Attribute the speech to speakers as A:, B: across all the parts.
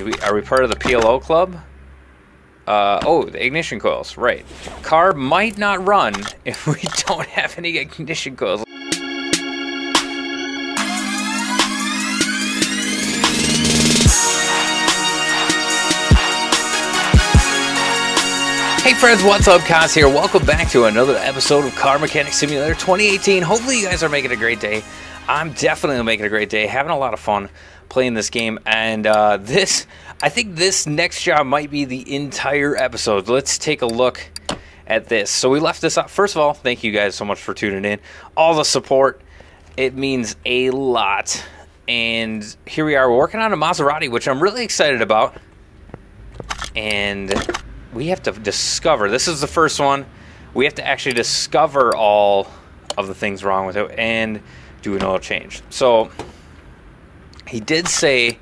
A: Are we part of the PLO club? Oh, the ignition coils, right. Car might not run if we don't have any ignition coils. Hey friends, what's up? Kaz here. Welcome back to another episode of Car Mechanic Simulator 2018. Hopefully you guys are making a great day. I'm definitely making a great day, having a lot of fun playing this game, and I think this next job might be the entire episode. Let's take a look at this. So we left this up. First of all, thank you guys so much for tuning in. All the support, it means a lot. And here we are, we're working on a Maserati, which I'm really excited about. And we have to discover, this is the first one, we have to actually discover all of the things wrong with it and do an oil change. So he did say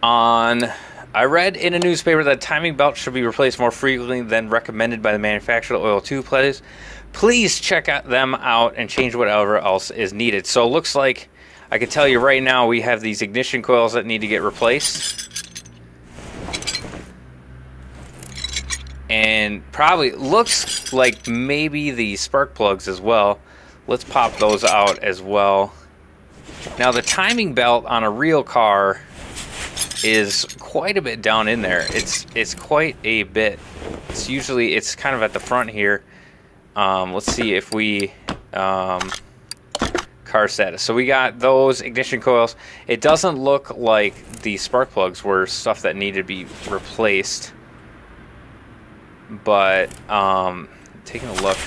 A: I read in a newspaper that timing belt should be replaced more frequently than recommended by the manufacturer. Oil tube plates. Please check them out and change whatever else is needed. So it looks like, I can tell you right now, we have these ignition coils that need to get replaced. And probably looks like maybe the spark plugs as well. Let's pop those out as well. Now the timing belt on a real car is quite a bit down in there. It's quite a bit. It's kind of at the front here. Let's see if we car status. So we got those ignition coils. It doesn't look like the spark plugs were stuff that needed to be replaced. But taking a look,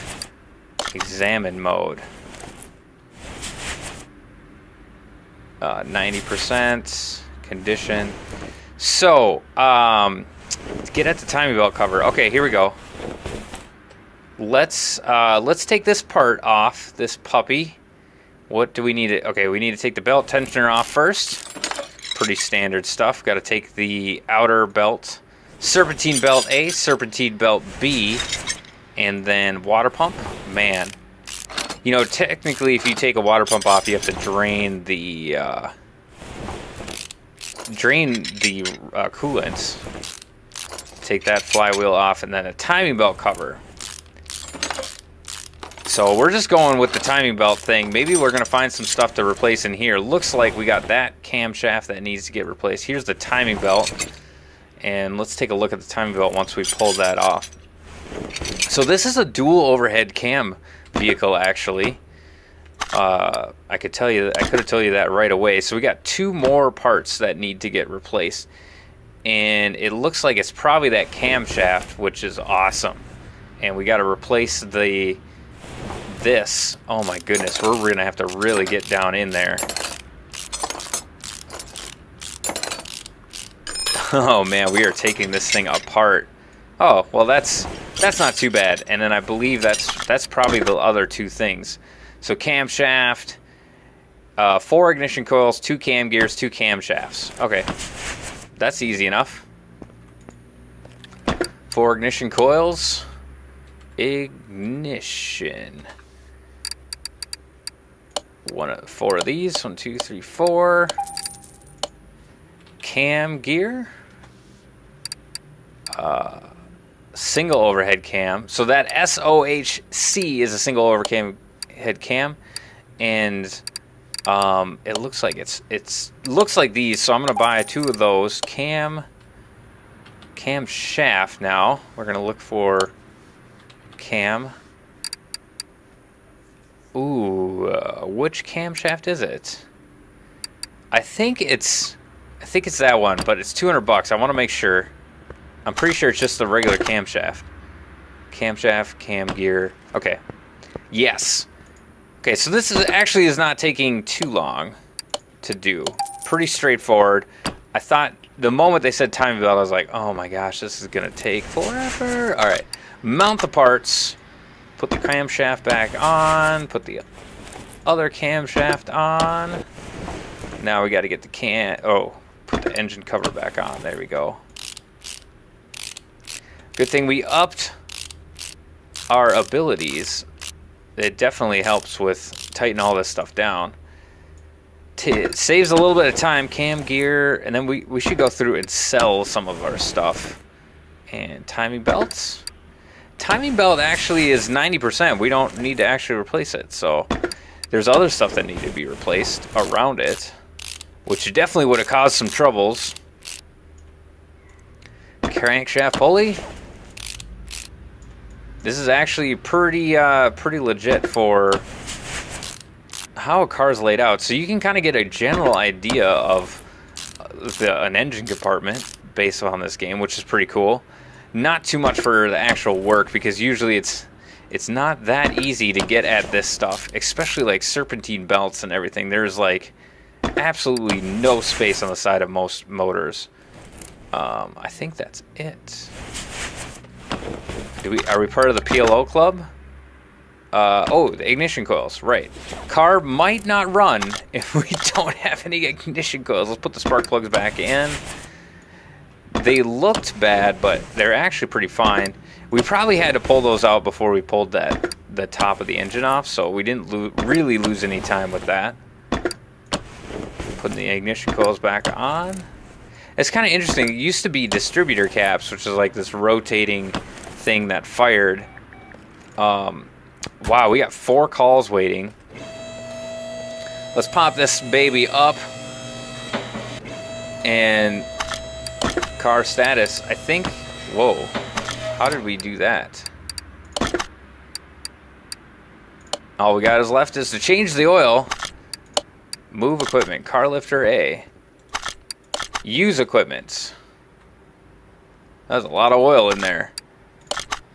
A: examine mode, 90% condition. So get at the timing belt cover. Okay, here we go. Let's take this part off, this puppy. What do we need to, okay, we need to take the belt tensioner off first. Pretty standard stuff. Got to take the outer belt, serpentine belt A, serpentine belt B, and then water pump. Man, you know, technically if you take a water pump off, you have to drain the coolants. Take that flywheel off, and then a timing belt cover. So we're just going with the timing belt thing. Maybe we're gonna find some stuff to replace in here. Looks like we got that camshaft that needs to get replaced. Here's the timing belt. And let's take a look at the timing belt once we pull that off. So this is a dual overhead cam vehicle, actually. I could have told you that right away. So we got two more parts that need to get replaced. And it looks like it's probably that camshaft, which is awesome. And we got to replace this. Oh my goodness, we're going to have to really get down in there. Oh man, we are taking this thing apart. Oh, well that's not too bad. And then I believe that's probably the other two things. So camshaft, 4 ignition coils, 2 cam gears, 2 camshafts. Okay, that's easy enough. 4 ignition coils, ignition. 4 of these, 1, 2, 3, 4. Cam gear. Single overhead cam. So that SOHC is a single overhead cam, and it looks like it looks like these. So I'm gonna buy 2 of those cam shaft. Now we're gonna look for cam. Ooh, which camshaft is it? I think it's that one, but it's $200. I want to make sure. I'm pretty sure it's just the regular camshaft. Camshaft, cam gear. Okay. Yes. Okay, so this is not taking too long to do. Pretty straightforward. I thought the moment they said timing belt, I was like, oh my gosh, this is gonna take forever. All right, mount the parts. Put the camshaft back on. Put the other camshaft on. Now we got to get the put the engine cover back on. There we go. Good thing we upped our abilities. It definitely helps with tightening all this stuff down. It saves a little bit of time. Cam gear, and then we should go through and sell some of our stuff. And timing belts. Timing belt actually is 90%. We don't need to actually replace it. So there's other stuff that need to be replaced around it, which definitely would have caused some troubles. Crankshaft pulley. This is actually pretty legit for how a car's laid out. So you can kind of get a general idea of an engine compartment based on this game, which is pretty cool. Not too much for the actual work, because usually it's not that easy to get at this stuff, especially like serpentine belts and everything. There's like absolutely no space on the side of most motors. I think that's it. Are we part of the PLO club? Oh, the ignition coils, right. Car might not run if we don't have any ignition coils. Let's put the spark plugs back in. They looked bad, but they're actually pretty fine. We probably had to pull those out before we pulled the top of the engine off, so we didn't really lose any time with that. Putting the ignition coils back on. It's kind of interesting. It used to be distributor caps, which is like this rotating thing that fired. Wow, we got 4 calls waiting. Let's pop this baby up. And car status, I think. Whoa, how did we do that? All we got is left is to change the oil. Move equipment, car lifter A. Use equipment. That's a lot of oil in there.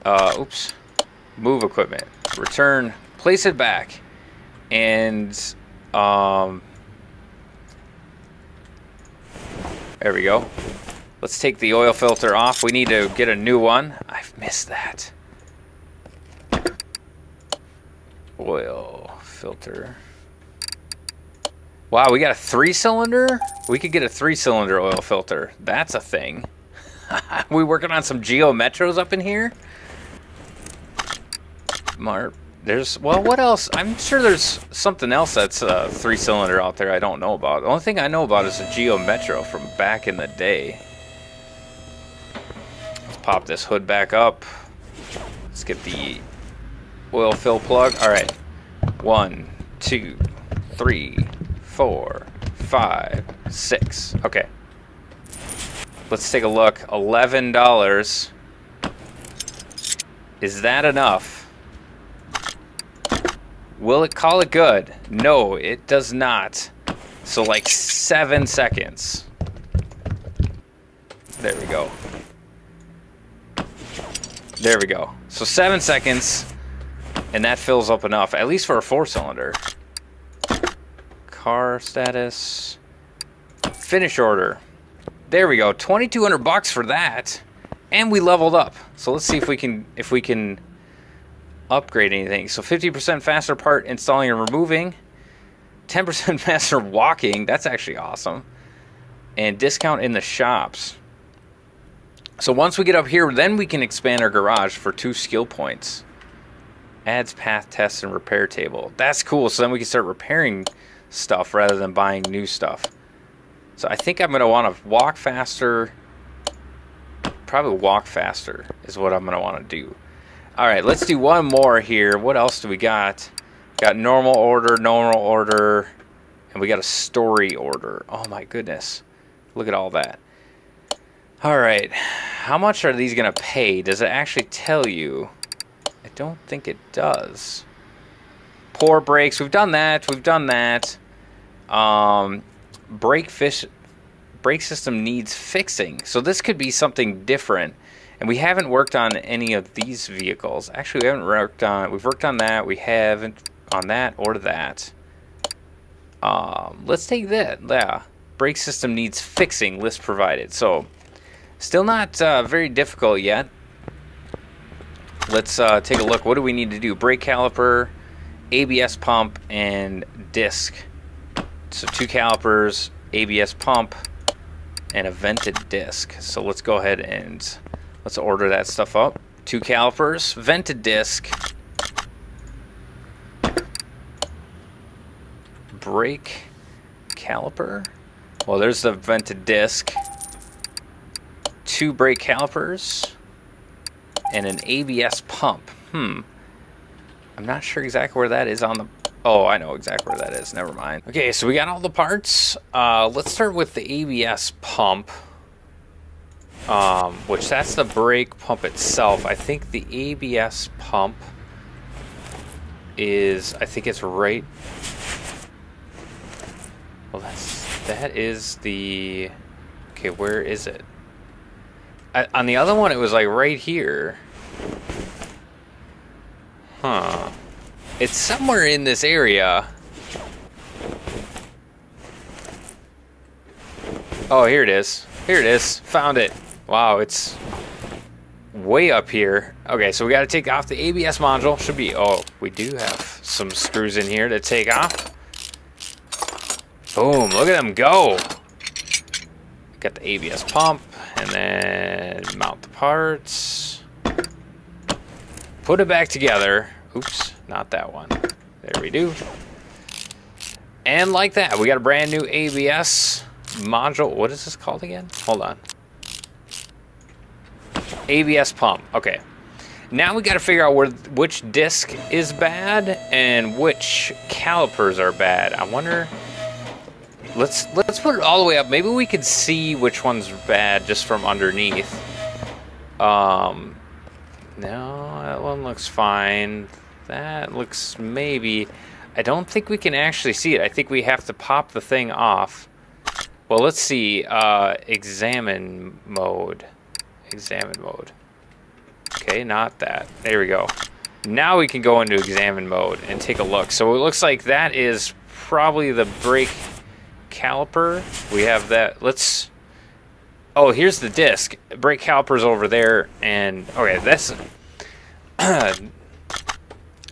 A: Oops. Move equipment. Return. Place it back. And there we go. Let's take the oil filter off. We need to get a new one. I've missed that. Oil filter. Wow, we got a 3-cylinder? We could get a 3-cylinder oil filter. That's a thing. We working on some Geo Metros up in here? Well, what else? I'm sure there's something else that's a 3-cylinder out there I don't know about. The only thing I know about is a Geo Metro from back in the day. Let's pop this hood back up. Let's get the oil fill plug. All right. 1, 2, 3, 4, 5, 6. Okay. Let's take a look. $11. Is that enough? Will it call it good? No, it does not. So like 7 seconds. There we go. There we go. So 7 seconds, and that fills up enough, at least for a 4-cylinder. Car status. Finish order. There we go. $2,200 for that, and we leveled up. So let's see if we can upgrade anything. So 50% faster part installing and removing, 10% faster walking. That's actually awesome. And discount in the shops. So once we get up here, then we can expand our garage for 2 skill points. Adds path test and repair table. That's cool. So then we can start repairing stuff rather than buying new stuff. So I think I'm going to want to walk faster. Probably walk faster is what I'm going to want to do. All right, let's do one more here. What else do we got? Got normal order, and we got a story order. Oh my goodness. Look at all that. All right, how much are these going to pay? Does it actually tell you? I don't think it does. Poor brakes, we've done that. We've done that. Brake system needs fixing. So this could be something different. And we haven't worked on any of these vehicles. Actually, we haven't worked on. We've worked on that. We haven't on that or that. Let's take that. Yeah, brake system needs fixing. List provided. So, still not very difficult yet. Let's take a look. What do we need to do? Brake caliper, ABS pump, and disc. So 2 calipers, ABS pump, and a vented disc. So let's go ahead and let's order that stuff up. 2 calipers, vented disc, brake caliper. Well, there's the vented disc. 2 brake calipers. And an ABS pump. I'm not sure exactly where that is on the... Oh, I know exactly where that is. Never mind. Okay, so we got all the parts. Let's start with the ABS pump. Which that's the brake pump itself. I think the ABS pump is... I think it's right... Well, that is the... Okay, where is it? On the other one, it was like right here. Huh. It's somewhere in this area. Oh, here it is. Here it is. Found it. Wow, it's way up here. Okay, so we got to take off the ABS module. Should be... Oh, we do have some screws in here to take off. Boom, look at them go. Got the ABS pump, and then mount the parts. Put it back together. Oops, not that one. There we do. And like that, we got a brand new ABS module. What is this called again? Hold on. ABS pump. Okay. Now we got to figure out which disc is bad and which calipers are bad. I wonder... Let's put it all the way up. Maybe we could see which one's bad just from underneath. No, that one looks fine. That looks maybe... I don't think we can actually see it. I think we have to pop the thing off. Well, let's see. Examine mode. Examine mode. Okay, not that. There we go. Now we can go into examine mode and take a look. So it looks like that is probably the brake caliper. We have that. Let's... Oh, here's the disc. Brake caliper's over there. And, okay, that's...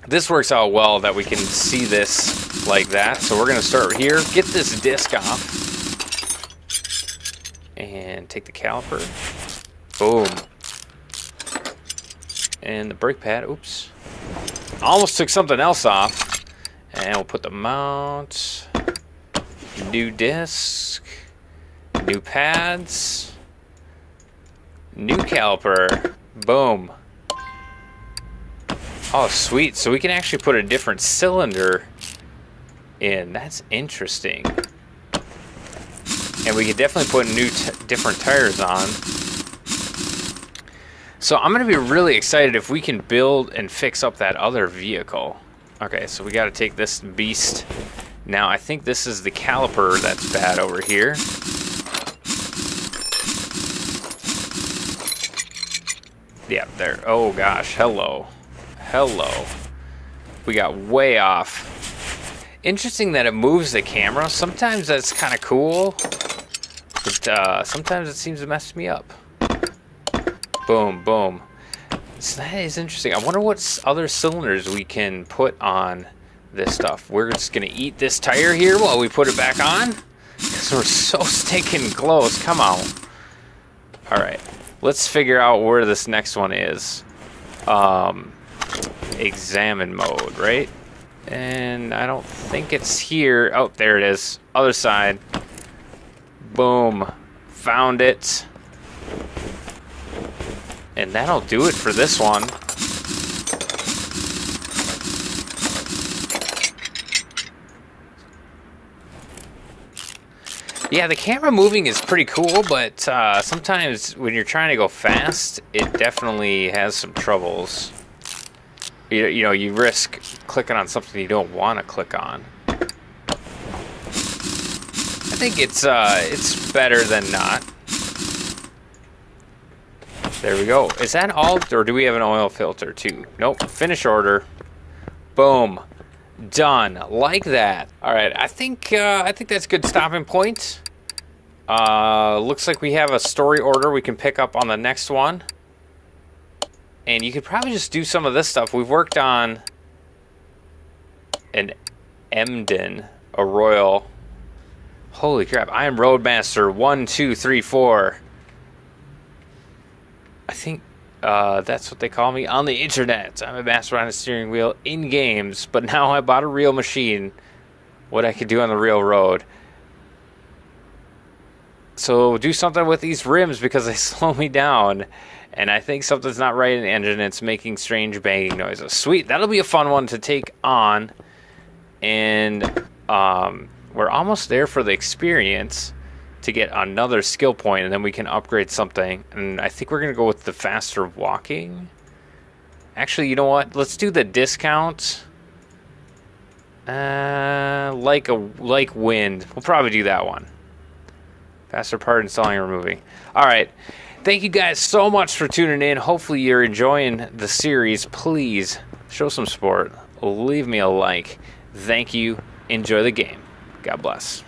A: This works out well that we can see this like that. So we're going to start here. Get this disc off. And take the caliper. Boom. And the brake pad. Oops. Almost took something else off. And we'll put the mount. New disc. New pads. New caliper. Boom. Oh, sweet. So we can actually put a different cylinder in. That's interesting. And we can definitely put new different tires on. So I'm going to be really excited if we can build and fix up that other vehicle. Okay, so we got to take this beast. Now, I think this is the caliper that's bad over here. Yeah, there. Oh, gosh. Hello. Hello. We got way off. Interesting that it moves the camera. Sometimes that's kind of cool. But sometimes it seems to mess me up. Boom, boom. So that is interesting. I wonder what other cylinders we can put on this stuff. We're just going to eat this tire here while we put it back on. Because we're so stinking close. Come on. Alright. Let's figure out where this next one is. Examine mode, right? And I don't think it's here. Oh, there it is. Other side. Boom. Found it. And that'll do it for this one. Yeah, the camera moving is pretty cool, but sometimes when you're trying to go fast, it definitely has some troubles. You know, you risk clicking on something you don't want to click on. I think it's better than not. There we go. Is that all, or do we have an oil filter too? Nope. Finish order. Boom. Done. Like that. All right. I think that's a good stopping point. Looks like we have a story order we can pick up on the next one. And you could probably just do some of this stuff. We've worked on an Emden, a Royal. Holy crap. I am Roadmaster 1, 2, 3, 4. I think that's what they call me on the internet. I'm a master on a steering wheel in games, but now I bought a real machine. What I could do on the real road. So do something with these rims because they slow me down. And I think something's not right in the engine. It's making strange banging noises. Sweet. That'll be a fun one to take on. And we're almost there for the experience to get another skill point. And then we can upgrade something. And I think we're going to go with the faster walking. Actually, you know what? Let's do the discount. Like wind. We'll probably do that one. Faster part installing and removing. All right. Thank you guys so much for tuning in. Hopefully you're enjoying the series. Please show some support. Leave me a like. Thank you. Enjoy the game. God bless.